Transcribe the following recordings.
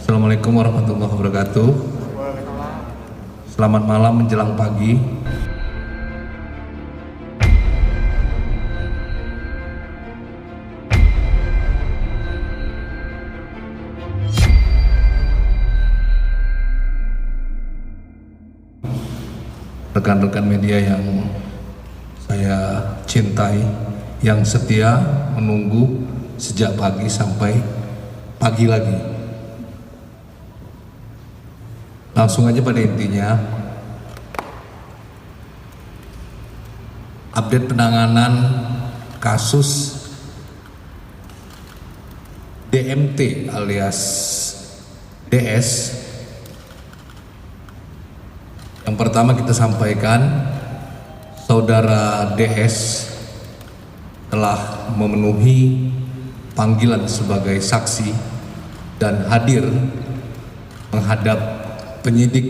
Assalamualaikum warahmatullahi wabarakatuh. Selamat malam menjelang pagi. Rekan-rekan media yang saya cintai, yang setia menunggu sejak pagi sampai pagi lagi. Langsung aja pada intinya, update penanganan kasus DMT alias DS. Yang pertama kita sampaikan, saudara DS telah memenuhi panggilan sebagai saksi dan hadir menghadap penyidik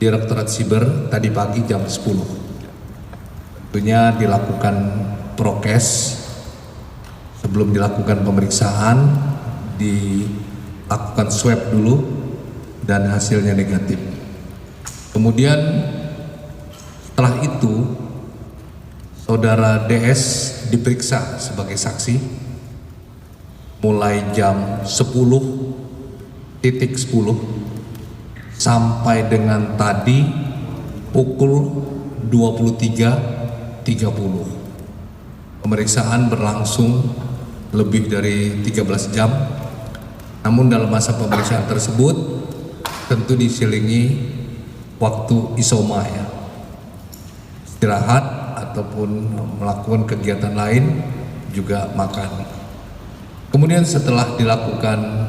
Direktorat Siber tadi pagi jam 10. Tentunya dilakukan prokes sebelum dilakukan pemeriksaan, dilakukan swab dulu dan hasilnya negatif. Kemudian setelah itu saudara DS diperiksa sebagai saksi mulai jam 10.10 sampai dengan tadi pukul 23.30. Pemeriksaan berlangsung lebih dari 13 jam. Namun dalam masa pemeriksaan tersebut tentu diselingi waktu isoma, ya, istirahat ataupun melakukan kegiatan lain, juga makan. Kemudian setelah dilakukan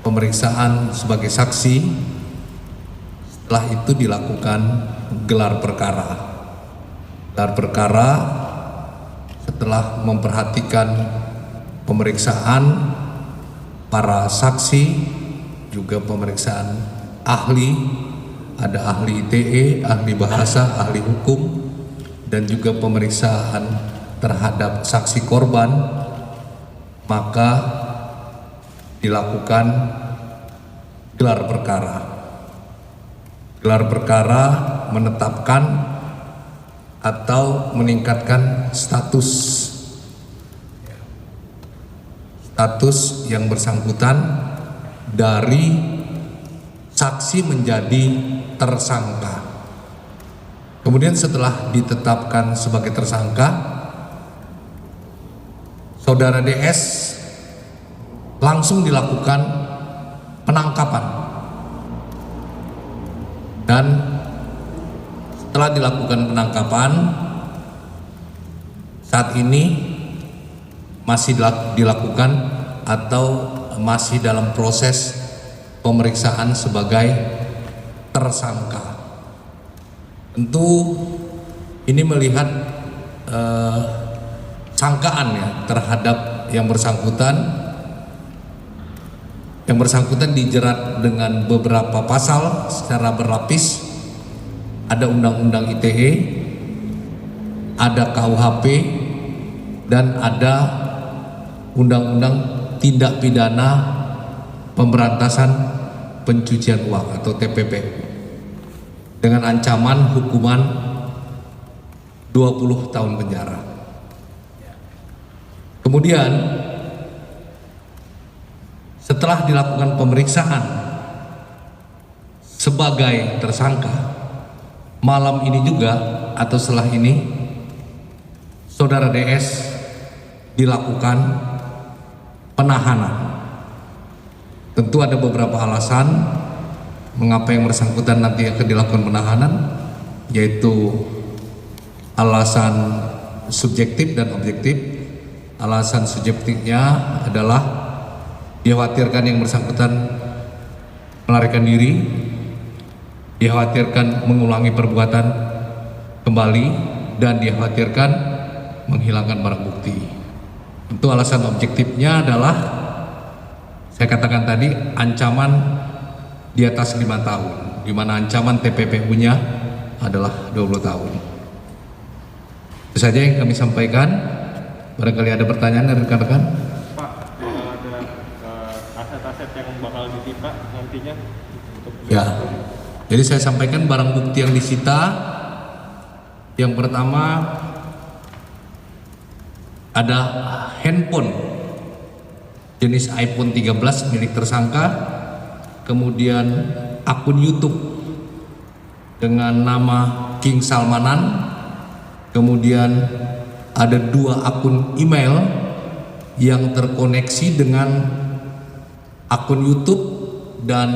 pemeriksaan sebagai saksi, setelah itu dilakukan gelar perkara. Gelar perkara setelah memperhatikan pemeriksaan para saksi, juga pemeriksaan ahli, ada ahli ITE, ahli bahasa, ahli hukum, dan juga pemeriksaan terhadap saksi korban, maka dilakukan gelar perkara. Gelar perkara menetapkan atau meningkatkan status yang bersangkutan dari saksi menjadi tersangka. Kemudian setelah ditetapkan sebagai tersangka, saudara DS langsung dilakukan penangkapan. Dan setelah dilakukan penangkapan, saat ini masih dilakukan atau masih dalam proses pemeriksaan sebagai tersangka. Tentu ini melihat sangkaan, ya, terhadap yang bersangkutan. Yang bersangkutan dijerat dengan beberapa pasal secara berlapis. Ada Undang-Undang ITE, ada KUHP, dan ada Undang-Undang Tindak Pidana Pemberantasan Pencucian Uang atau TPPU dengan ancaman hukuman 20 tahun penjara. Kemudian setelah dilakukan pemeriksaan sebagai tersangka, malam ini juga atau setelah ini saudara DS dilakukan penahanan. Tentu ada beberapa alasan mengapa yang bersangkutan nanti akan dilakukan penahanan, yaitu alasan subjektif dan objektif. Alasan subjektifnya adalah dikhawatirkan yang bersangkutan melarikan diri, dikhawatirkan mengulangi perbuatan kembali, dan dikhawatirkan menghilangkan barang bukti. Tentu alasan objektifnya adalah, saya katakan tadi, ancaman di atas 5 tahun, di mana ancaman TPPU-nya adalah 20 tahun. Itu saja yang kami sampaikan. Barangkali ada pertanyaan dari rekan-rekan. Pak, ada aset-aset yang bakal disita nantinya untuk ya. Jadi saya sampaikan barang bukti yang disita, yang pertama ada handphone jenis iPhone 13 milik tersangka, kemudian akun YouTube dengan nama King Salmanan, kemudian ada 2 akun email yang terkoneksi dengan akun YouTube dan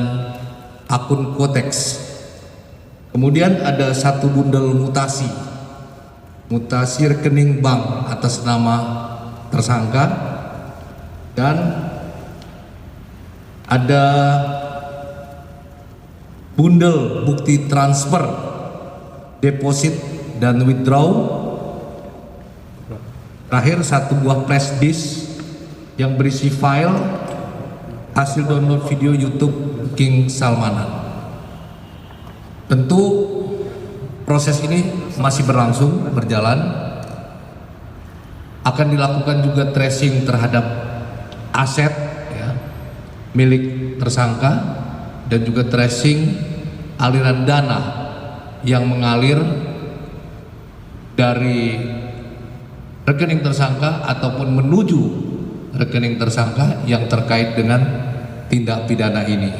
akun Quotex. Kemudian ada 1 bundel mutasi rekening bank atas nama tersangka, dan ada bundel bukti transfer, deposit dan withdraw. Terakhir 1 buah flash disk yang berisi file hasil download video YouTube King Salmanan. Tentu proses ini masih berlangsung, berjalan. Akan dilakukan juga tracing terhadap aset ya, milik tersangka, dan juga tracing aliran dana yang mengalir dari rekening tersangka ataupun menuju rekening tersangka yang terkait dengan tindak pidana ini.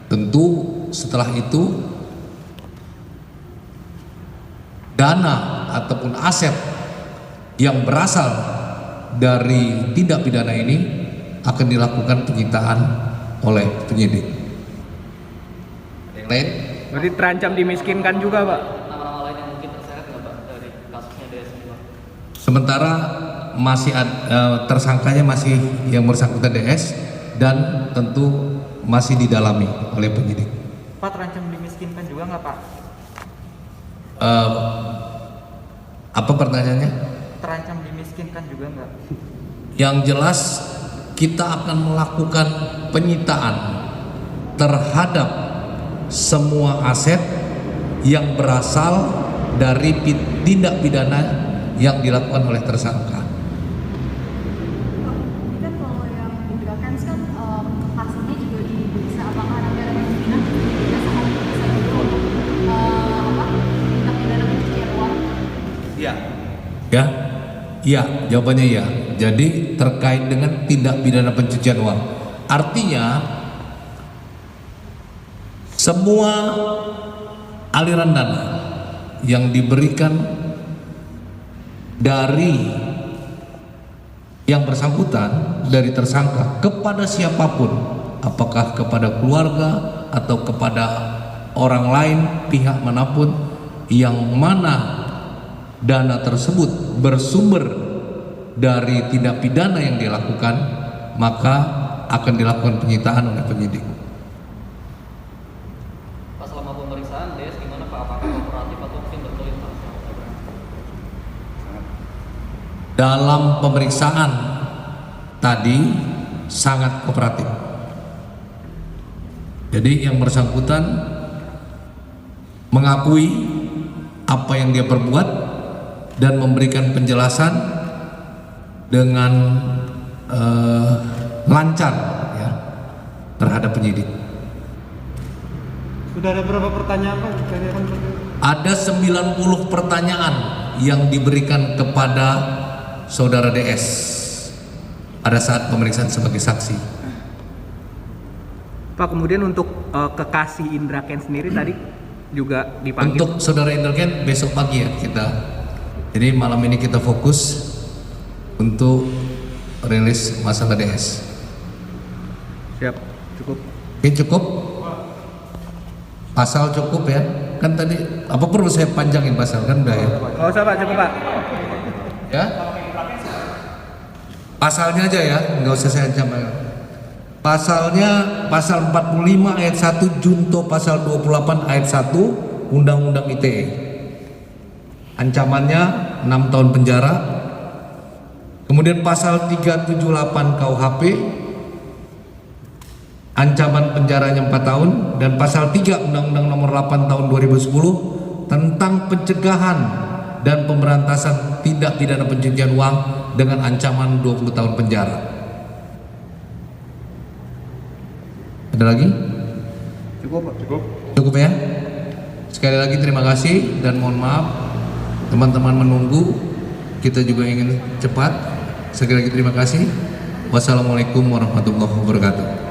Tentu setelah itu dana ataupun aset yang berasal dari tindak pidana ini akan dilakukan penyitaan oleh penyidik. Yang lain? Berarti terancam dimiskinkan juga, Pak? Nama-nama lain yang mungkin terseret nggak, Pak, dari kasusnya DS ini, Pak? Sementara masih tersangkanya masih yang bersangkutan DS, dan tentu masih didalami oleh penyidik. Pak, terancam dimiskinkan juga nggak, Pak? Apa pertanyaannya? Terancam dimiskinkan juga nggak? Yang jelas kita akan melakukan penyitaan terhadap semua aset yang berasal dari tindak pidana yang dilakukan oleh tersangka. Ini kan kalau yang Indra Kents kan kasusnya juga bisa apakah nanti ada kemungkinan bisa juga untuk tindak pidana pencucian uang? Iya. Ya, iya, jawabannya iya. Jadi terkait dengan tindak pidana pencucian uang, artinya semua aliran dana yang diberikan dari yang bersangkutan, dari tersangka kepada siapapun, apakah kepada keluarga atau kepada orang lain, pihak manapun, yang mana dana tersebut bersumber dari tindak pidana yang dilakukan, maka akan dilakukan penyitaan oleh penyidik. Pas selama pemeriksaan DS gimana, Pak? Apakah kooperatif atau mungkin berkelit, Pak? Dalam pemeriksaan tadi sangat kooperatif. Jadi yang bersangkutan mengakui apa yang dia perbuat dan memberikan penjelasan dengan lancar ya, terhadap penyidik. Sudah ada berapa pertanyaan, Pak? Ada 90 pertanyaan yang diberikan kepada saudara DS pada saat pemeriksaan sebagai saksi. Pak, kemudian untuk kekasih Indra Kents sendiri tadi juga dipanggil. Untuk saudara Indra Kents besok pagi ya kita. Jadi malam ini kita fokus untuk rilis masalah DS. Siap, cukup. Oke, cukup. Pasal cukup ya. Kan tadi apa perlu saya panjangin pasal kan udah ya? Nggak usah, Pak, cukup, Pak. Ya. Pasalnya aja ya, nggak usah saya ancam. Pasalnya pasal 45 ayat 1 junto pasal 28 ayat 1 Undang-Undang ITE. Ancamannya 6 tahun penjara. Kemudian pasal 378 KUHP, ancaman penjaranya 4 tahun, dan pasal 3 Undang-Undang Nomor 8 Tahun 2010 tentang pencegahan dan pemberantasan tindak pidana pencucian uang dengan ancaman 20 tahun penjara. Ada lagi? Cukup Pak. Cukup. Cukup ya? Sekali lagi terima kasih dan mohon maaf teman-teman menunggu. Kita juga ingin cepat. Sekali lagi terima kasih. Wassalamualaikum warahmatullahi wabarakatuh.